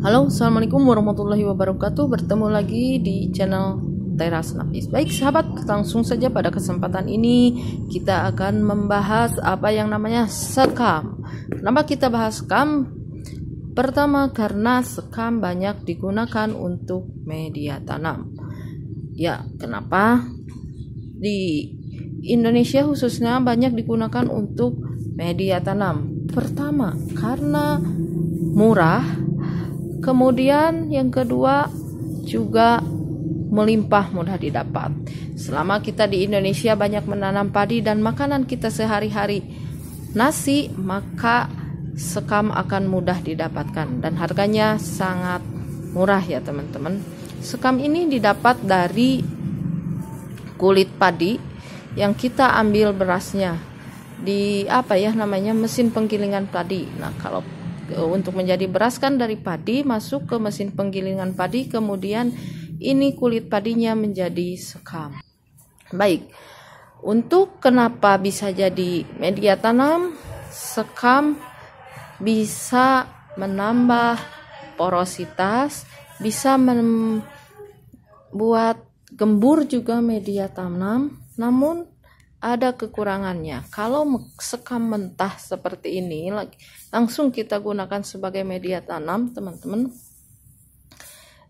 Halo, assalamualaikum warahmatullahi wabarakatuh. Bertemu lagi di channel Teras Nafis. Baik sahabat, langsung saja pada kesempatan ini kita akan membahas apa yang namanya sekam. Kenapa kita bahas sekam? Pertama, karena sekam banyak digunakan untuk media tanam. Ya, kenapa? Di Indonesia khususnya banyak digunakan untuk media tanam. Pertama, karena murah. Kemudian yang kedua juga melimpah, mudah didapat. Selama kita di Indonesia banyak menanam padi dan makanan kita sehari-hari nasi, maka sekam akan mudah didapatkan dan harganya sangat murah ya teman-teman. Sekam ini didapat dari kulit padi yang kita ambil berasnya di mesin penggilingan padi. Nah, kalau untuk menjadi beras kan dari padi masuk ke mesin penggilingan padi, kemudian ini kulit padinya menjadi sekam. Baik, untuk kenapa bisa jadi media tanam, sekam bisa menambah porositas, bisa membuat gembur juga media tanam, namun ada kekurangannya. Kalau sekam mentah seperti ini langsung kita gunakan sebagai media tanam, teman-teman.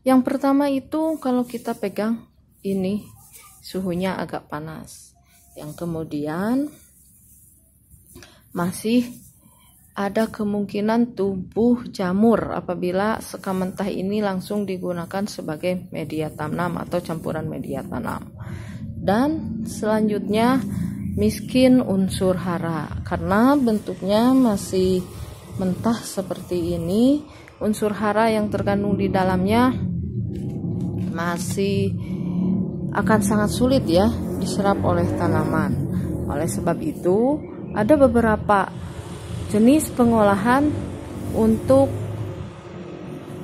Yang pertama itu kalau kita pegang ini suhunya agak panas. Yang kemudian masih ada kemungkinan tumbuh jamur apabila sekam mentah ini langsung digunakan sebagai media tanam atau campuran media tanam. Dan selanjutnya miskin unsur hara, karena bentuknya masih mentah seperti ini, unsur hara yang terkandung di dalamnya masih akan sangat sulit ya diserap oleh tanaman. Oleh sebab itu ada beberapa jenis pengolahan untuk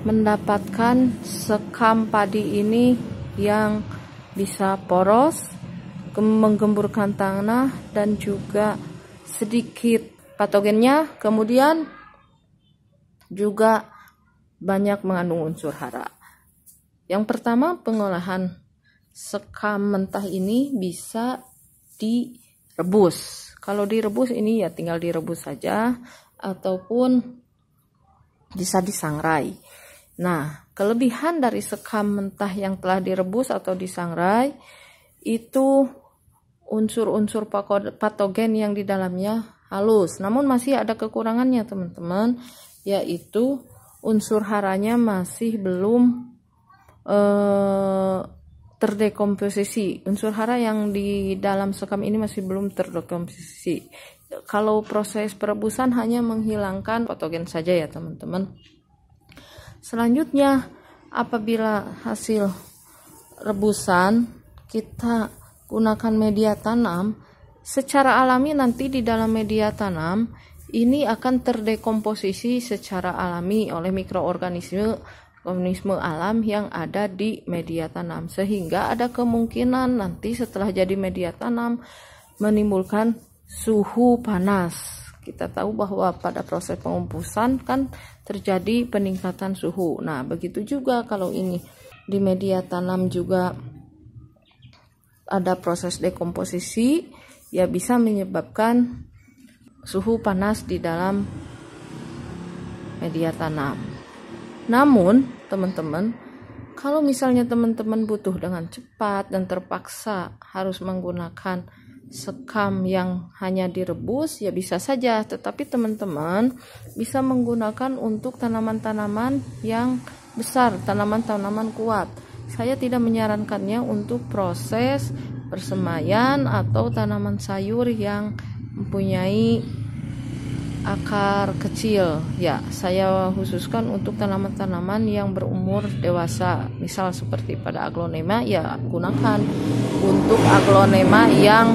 mendapatkan sekam padi ini yang bisa poros, menggemburkan tanah, dan juga sedikit patogennya, kemudian juga banyak mengandung unsur hara. Yang pertama, pengolahan sekam mentah ini bisa direbus. Kalau direbus ini ya tinggal direbus saja ataupun bisa disangrai. Nah, kelebihan dari sekam mentah yang telah direbus atau disangrai itu unsur-unsur patogen yang di dalamnya halus. Namun masih ada kekurangannya teman-teman, yaitu unsur haranya masih belum terdekomposisi. Unsur hara yang di dalam sekam ini masih belum terdekomposisi. Kalau proses perebusan hanya menghilangkan patogen saja ya teman-teman. Selanjutnya, apabila hasil rebusan kita gunakan media tanam, secara alami nanti di dalam media tanam ini akan terdekomposisi secara alami oleh mikroorganisme alam yang ada di media tanam, sehingga ada kemungkinan nanti setelah jadi media tanam menimbulkan suhu panas. Kita tahu bahwa pada proses pengubusan kan terjadi peningkatan suhu. Nah, begitu juga kalau ini di media tanam juga ada proses dekomposisi, ya bisa menyebabkan suhu panas di dalam media tanam. Namun, teman-teman, kalau misalnya teman-teman butuh dengan cepat dan terpaksa harus menggunakan sekam yang hanya direbus, ya bisa saja, tetapi teman-teman bisa menggunakan untuk tanaman-tanaman yang besar, tanaman-tanaman kuat. Saya tidak menyarankannya untuk proses persemaian atau tanaman sayur yang mempunyai akar kecil. Ya, saya khususkan untuk tanaman-tanaman yang berumur dewasa, misal seperti pada aglonema, ya gunakan untuk aglonema yang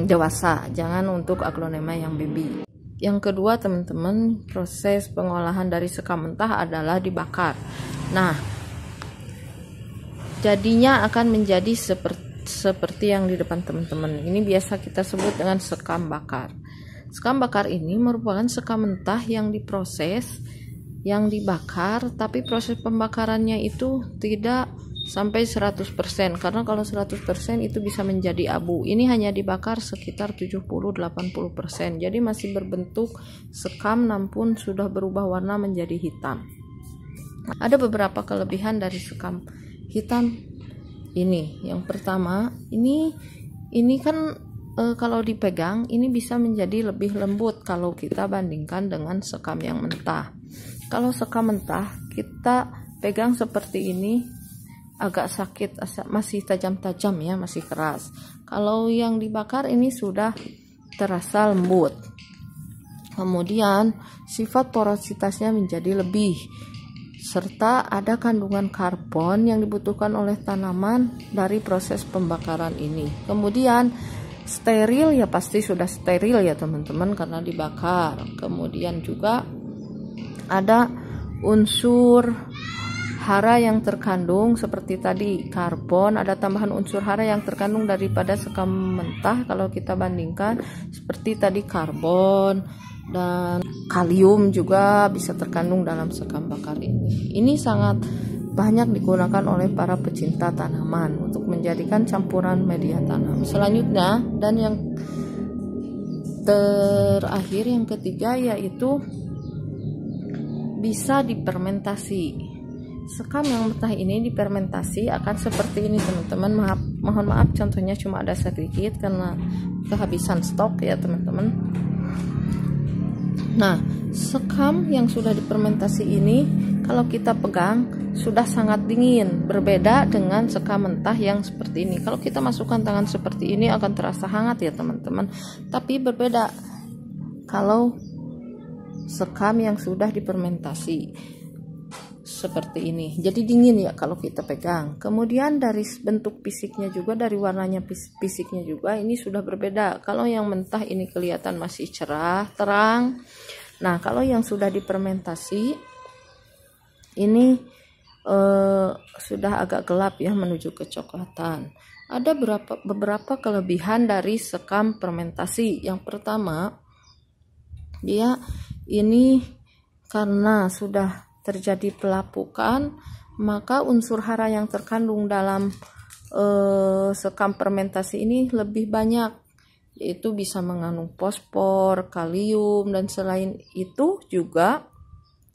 dewasa, jangan untuk aglonema yang baby. Yang kedua teman-teman, proses pengolahan dari sekam mentah adalah dibakar. Nah, jadinya akan menjadi seperti yang di depan teman-teman. Ini biasa kita sebut dengan sekam bakar. Sekam bakar ini merupakan sekam mentah yang diproses yang dibakar, tapi proses pembakarannya itu tidak sampai 100%, karena kalau 100% itu bisa menjadi abu. Ini hanya dibakar sekitar 70-80%, jadi masih berbentuk sekam namun sudah berubah warna menjadi hitam. Ada beberapa kelebihan dari sekam hitam ini. Yang pertama, ini kan kalau dipegang ini bisa menjadi lebih lembut kalau kita bandingkan dengan sekam yang mentah. Kalau sekam mentah kita pegang seperti ini agak sakit, masih tajam-tajam ya, masih keras. Kalau yang dibakar ini sudah terasa lembut. Kemudian sifat porositasnya menjadi lebih, serta ada kandungan karbon yang dibutuhkan oleh tanaman dari proses pembakaran ini. Kemudian steril, ya pasti sudah steril ya teman-teman karena dibakar. Kemudian juga ada unsur hara yang terkandung seperti tadi karbon, ada tambahan unsur hara yang terkandung daripada sekam mentah kalau kita bandingkan, seperti tadi karbon dan kalium juga bisa terkandung dalam sekam bakar ini. Ini sangat banyak digunakan oleh para pecinta tanaman untuk menjadikan campuran media tanam. Selanjutnya dan yang terakhir, yang ketiga, yaitu bisa difermentasi. Sekam yang mentah ini difermentasi akan seperti ini teman-teman. Mohon maaf contohnya cuma ada sedikit karena kehabisan stok ya teman-teman. Nah, sekam yang sudah difermentasi ini kalau kita pegang sudah sangat dingin, berbeda dengan sekam mentah yang seperti ini. Kalau kita masukkan tangan seperti ini akan terasa hangat ya teman-teman, tapi berbeda kalau sekam yang sudah difermentasi seperti ini, jadi dingin ya kalau kita pegang. Kemudian dari bentuk fisiknya juga, dari warnanya fisiknya juga ini sudah berbeda. Kalau yang mentah ini kelihatan masih cerah, terang. Nah, kalau yang sudah difermentasi ini sudah agak gelap ya, menuju kecoklatan. Ada beberapa kelebihan dari sekam fermentasi. Yang pertama, dia ini karena sudah terjadi pelapukan, maka unsur hara yang terkandung dalam sekam fermentasi ini lebih banyak, yaitu bisa mengandung fosfor, kalium, dan selain itu juga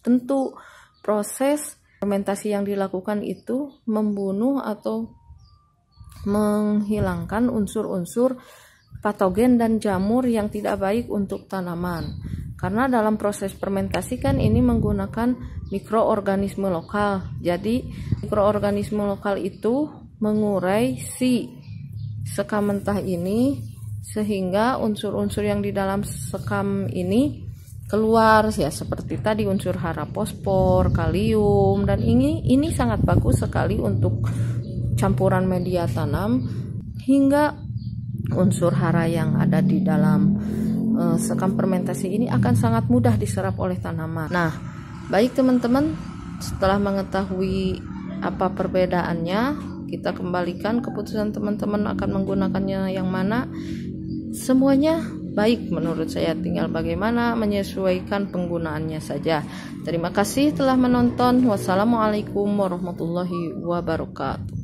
tentu proses fermentasi yang dilakukan itu membunuh atau menghilangkan unsur-unsur patogen dan jamur yang tidak baik untuk tanaman. Karena dalam proses fermentasi kan ini menggunakan mikroorganisme lokal. Jadi mikroorganisme lokal itu mengurai si sekam mentah ini sehingga unsur-unsur yang di dalam sekam ini keluar ya, seperti tadi unsur hara fosfor, kalium, dan ini sangat bagus sekali untuk campuran media tanam, hingga unsur hara yang ada di dalam sekam fermentasi ini akan sangat mudah diserap oleh tanaman. Nah, baik teman-teman, setelah mengetahui apa perbedaannya, kita kembalikan keputusan teman-teman akan menggunakannya yang mana. Semuanya baik menurut saya, tinggal bagaimana menyesuaikan penggunaannya saja. Terima kasih telah menonton. Wassalamualaikum warahmatullahi wabarakatuh.